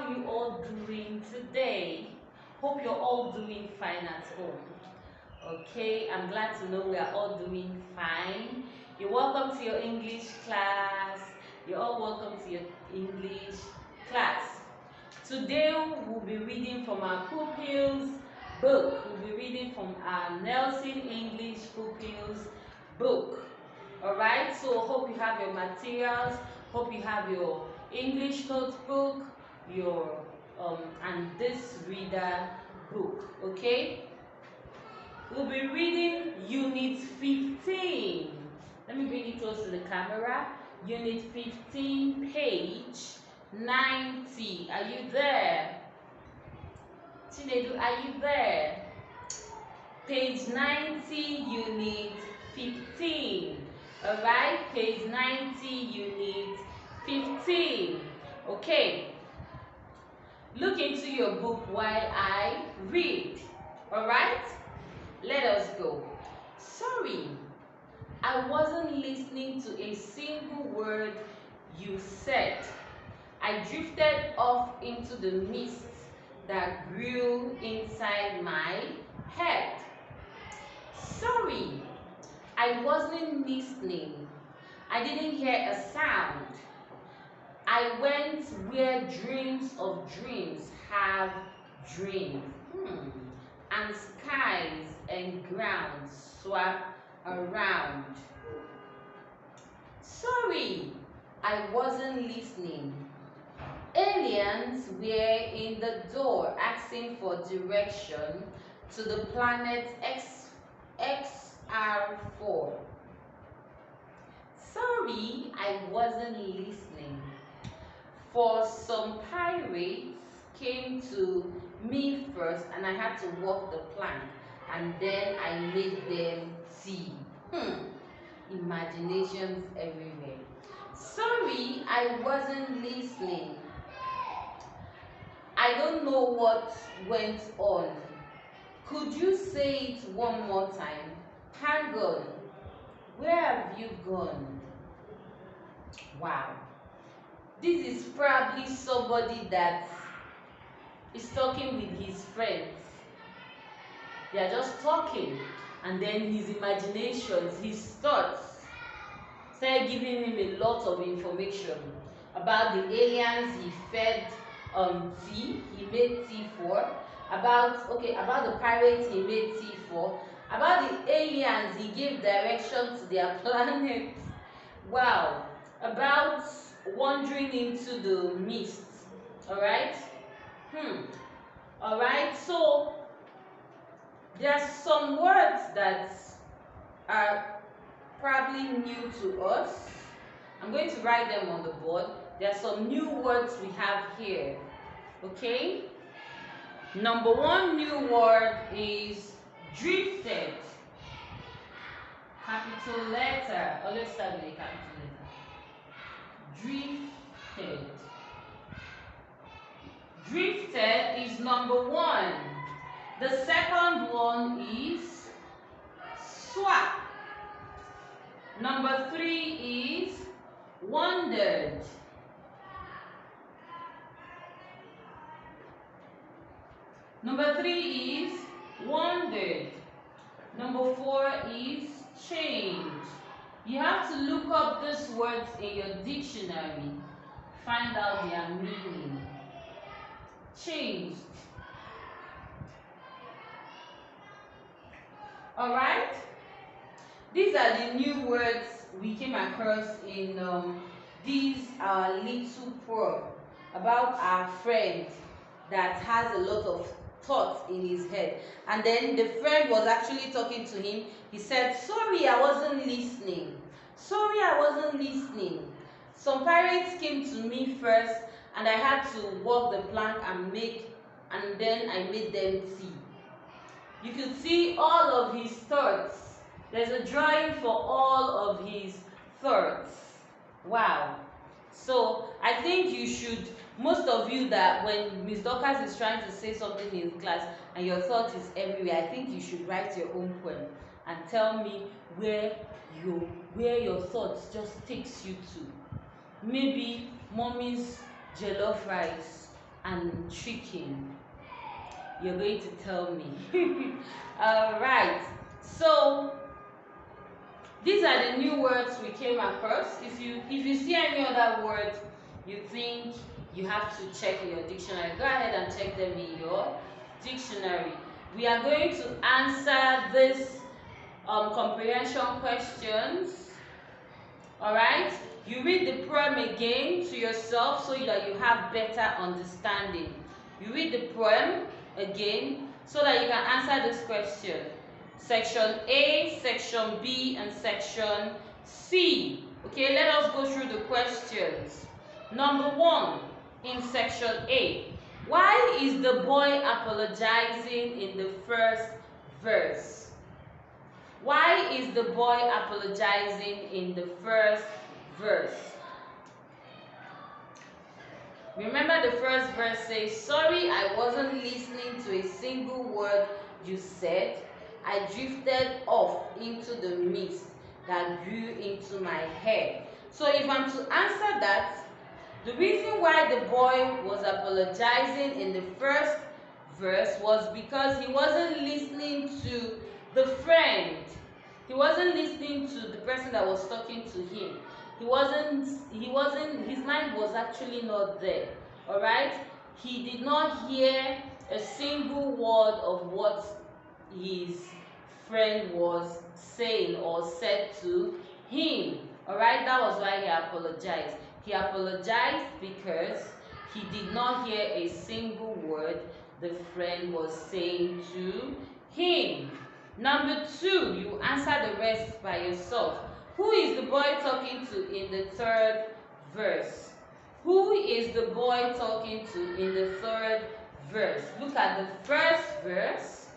how you all doing today? Hope you're all doing fine at home. Okay, I'm glad to know we are all doing fine. You're welcome to your English class. You're all welcome to your English class. Today we'll be reading from our pupils book. We'll be reading from our Nelson English pupils book. Alright, so hope you have your materials, hope you have your English notebook, your and this reader book. Okay, we'll be reading unit 15. Let me bring it close to the camera. Unit 15, page 90. Are you there? Chinedu, are you there? Page 90, unit 15. Alright, page 90, unit 15. Okay, look into your book while I read. Alright, let us go. Sorry, I wasn't listening to a single word you said. I drifted off into the mist that grew inside my head. Sorry, I wasn't listening. I didn't hear a sound. I went where dreams of dreams have dreamed. And skies and ground swap around. Sorry, I wasn't listening. Aliens were in the door asking for direction to the planet XR4. Sorry, I wasn't listening. For some pirates came to me first and I had to walk the plank and then I made them tea. Imaginations everywhere. Sorry, I wasn't listening. I don't know what went on. Could you say it one more time? Hang on. Where have you gone? Wow. This is probably somebody that is talking with his friends. They are just talking, and then his imaginations, his thoughts started giving him a lot of information about the aliens he fed tea, he made tea for, about the pirates he made tea for, about the aliens he gave direction to their planet. Wow, about wandering into the mist. Alright? Alright, so there are some words that are probably new to us. I'm going to write them on the board. There are some new words we have here. Okay? Number one new word is drifted. Capital letter. Always start with a capital letter. Drifted. Drifted is number one. The second one is swap. Number three is wandered. Number three is wandered. Number four is changed. You have to look up these words in your dictionary. Find out their meaning. Changed. Alright? These are the new words we came across in these our little program about our friend that has a lot of thoughts in his head. And then the friend was actually talking to him. He said, sorry, I wasn't listening. Sorry, I wasn't listening. Some pirates came to me first and I had to walk the plank and then I made them tea. You could see all of his thoughts. There's a drawing for all of his thoughts. Wow. So I think you should, most of you, that when Ms. Dorcas is trying to say something in class and your thought is everywhere, I think you should write your own poem and tell me where your thoughts just takes you to. Maybe mommy's jollof rice, and chicken? You're going to tell me. All right. So these are the new words we came across. If you see any other word you think you have to check in your dictionary, go ahead and check them in your dictionary. We are going to answer this comprehension questions. Alright? You read the poem again to yourself so that you have better understanding. You read the poem again so that you can answer this question. Section A, Section B, and Section C. Okay, let us go through the questions. Number 1, in Section A. Why is the boy apologizing in the first verse? Why is the boy apologizing in the first verse? Remember, the first verse says, "Sorry, I wasn't listening to a single word you said. I drifted off into the mist that grew into my head." So if I'm to answer that, the reason why the boy was apologizing in the first verse was because he wasn't listening to the friend. He wasn't listening to the person that was talking to him. His mind was actually not there. Alright? He did not hear a single word of what his friend was saying or said to him. Alright? That was why he apologized. He apologized because he did not hear a single word the friend was saying to him. Number 2, you answer the rest by yourself. Who is the boy talking to in the third verse? Who is the boy talking to in the third verse? Look at the first verse,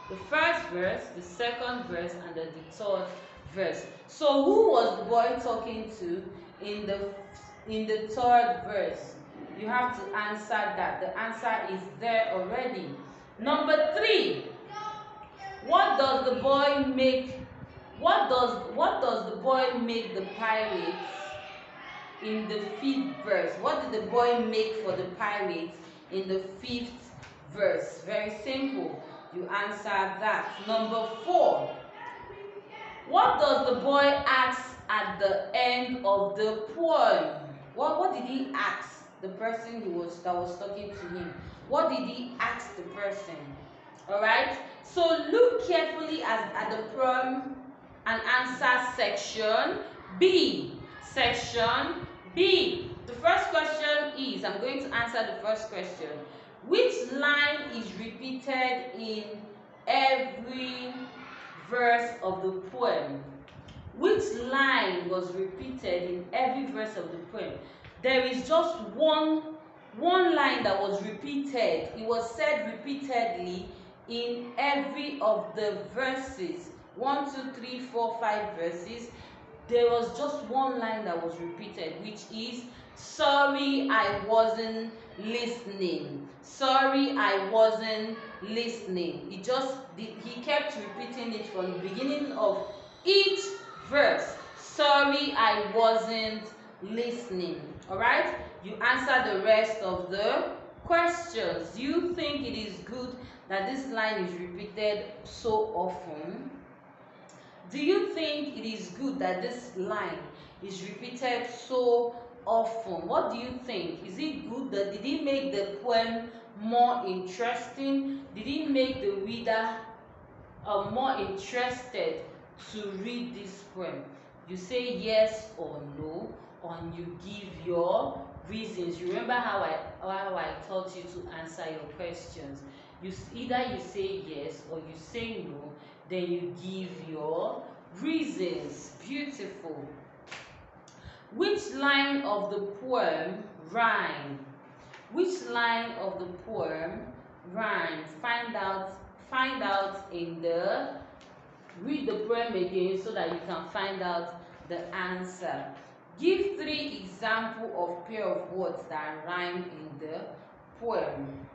the second verse, and the third verse. So who was the boy talking to in the third verse? You have to answer that. The answer is there already. Number 3. What does the boy make? What does the boy make the pirates in the 5th verse? What did the boy make for the pirates in the 5th verse? Very simple. You answer that. Number 4. What does the boy ask at the end of the poem? What did he ask the person that was talking to him? What did he ask the person? Alright? So look carefully at the poem and answer section B. Section B. The first question is, I'm going to answer the first question. Which line is repeated in every verse of the poem? Which line was repeated in every verse of the poem? There is just one line that was repeated. It was said repeatedly in every of the verses. 1, 2, 3, 4, 5 verses. There was just one line that was repeated, which is, "Sorry, I wasn't listening. Sorry, I wasn't listening." He kept repeating it from the beginning of each verse. "Sorry, I wasn't listening." Alright? You answer the rest of the questions. Do you think it is good that this line is repeated so often? Do you think it is good that this line is repeated so often? What do you think? Is it good? Did it make the poem more interesting? Did it make the reader more interested to read this poem? You say yes or no, and you give your reasons. You remember how I taught you to answer your questions. Either you say yes or you say no, then you give your reasons. Beautiful. Which line of the poem rhyme? Which line of the poem rhyme? Find out in the read the poem again so that you can find out the answer. Give 3 examples of pair of words that rhyme in the poem.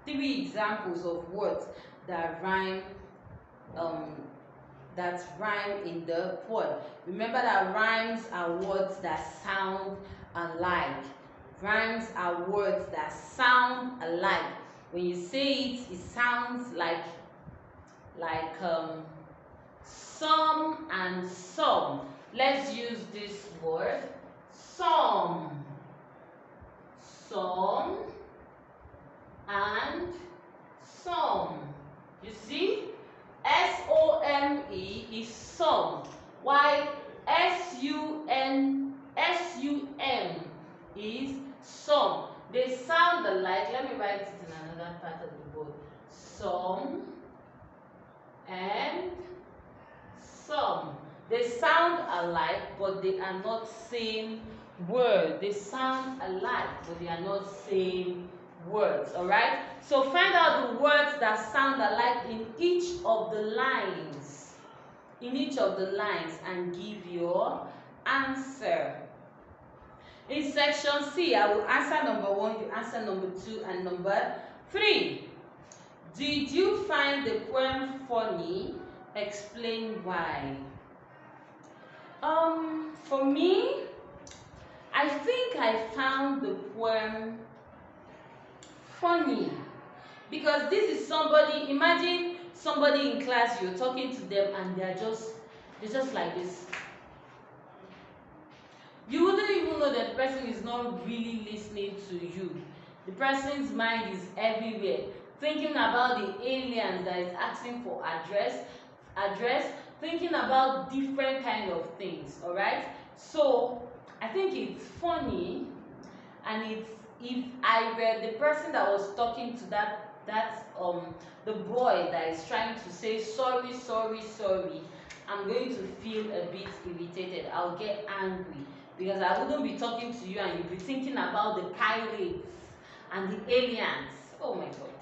3 examples of words that rhyme in the poem. Remember that rhymes are words that sound alike. Rhymes are words that sound alike. When you say it, it sounds like some and some. Let's use this word, some. Some and some. You see, S-O-M-E is some, while S-U-M is some. They sound alike. Let me write it in another part of the board. Some and some. They sound alike, but they are not same word. They sound alike, but they are not same words. Alright? So find out the words that sound alike in each of the lines. In each of the lines, and give your answer. In section C, I will answer number 1, you answer number 2, and number 3. Did you find the poem funny? Explain why. For me, I think I found the poem funny because this is somebody. Imagine somebody in class, you're talking to them and they're just like this. You wouldn't even know that the person is not really listening to you. The person's mind is everywhere, thinking about the aliens that is asking for address, thinking about different kind of things. All right, so I think it's funny, and it's, if I were the person that was talking to the boy that is trying to say sorry, I'm going to feel a bit irritated. I'll get angry because I wouldn't be talking to you and you'll be thinking about the pirates and the aliens. Oh my god.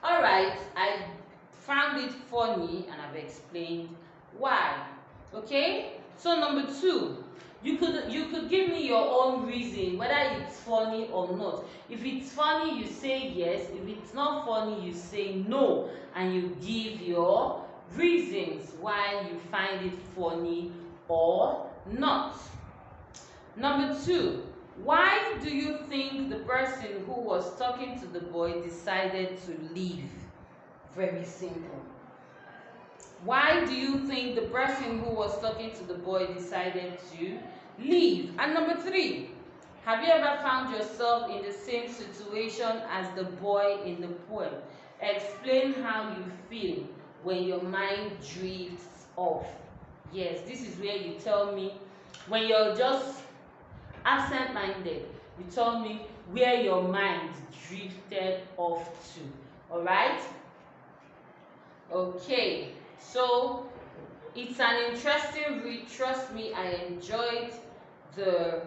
Alright, I found it funny and I've explained why. Okay? So number 2, you could give me your own reason whether it's funny or not. If it's funny, you say yes. If it's not funny, you say no, and you give your reasons why you find it funny or not. Number 2, why do you think the person who was talking to the boy decided to leave? Very simple. Why do you think the person who was talking to the boy decided to leave? And number 3, have you ever found yourself in the same situation as the boy in the poem? Explain how you feel when your mind drifts off. Yes, this is where you tell me when you're just absent-minded. You tell me where your mind drifted off to. Alright? Okay, so it's an interesting read. Trust me, I enjoyed the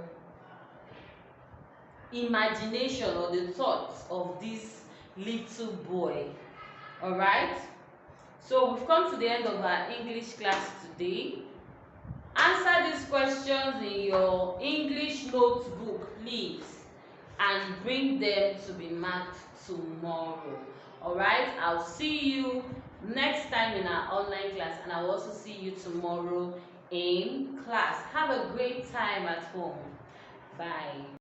imagination or the thoughts of this little boy. Alright? So we've come to the end of our English class today. Answer these questions in your English notebook, please, and bring them to be marked tomorrow. Alright, I'll see you next time in our online class, and I'll also see you tomorrow in class. Have a great time at home. Bye.